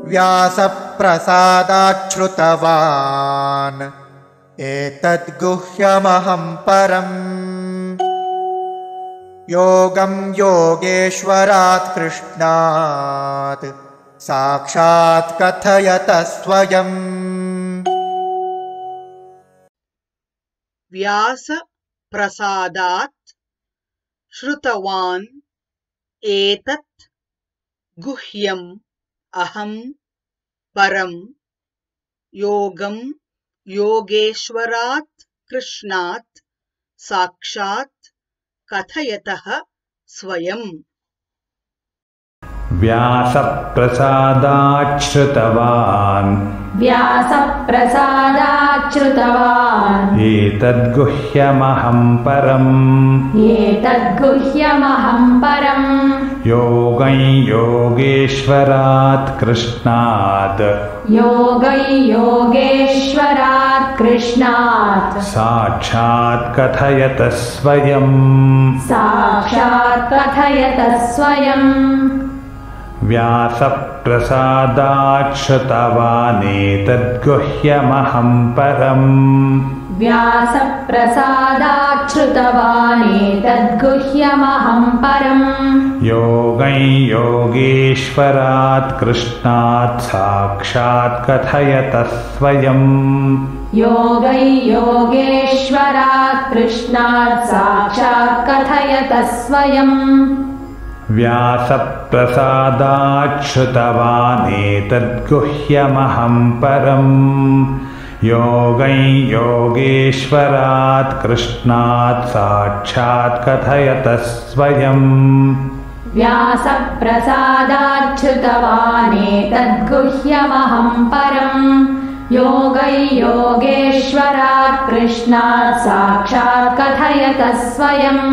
व्यासप्रसादाच्छ्रुतवान् एतद्गुह्यमहं परम् योगं योगेश्वरात् कृष्णात् साक्षात् कथयतः स्वयम्। व्यासप्रसादात् श्रुतवान् एतत् गुह्यम् अहं परम् योगं योगेश्वरात् कृष्णात् साक्षात् कथयतः स्वयम्। व्यासप्रसादाच्छ्रुतवान् एतद्गुह्यमहं परम् योगं योगेश्वरात् कृष्णात् साक्षात् कथयतः स्वयम्। व्यासप्रसादात् श्रुतवान् एतद्गुह्यमहं परम् योगं योगेश्वरात् कृष्णात् साक्षात् कथयतः स्वयम्। व्यासप्रसादात् श्रुतवान् एतद्गुह्यमहं परम् योगं योगेश्वरात् कृष्णात् साक्षात् कथयतः स्वयम्। व्यासप्रसादात् श्रुतवान् एतद्गुह्यमहं परम् योगं योगेश्वरात् कृष्णात् साक्षात् कथयतः स्वयम्।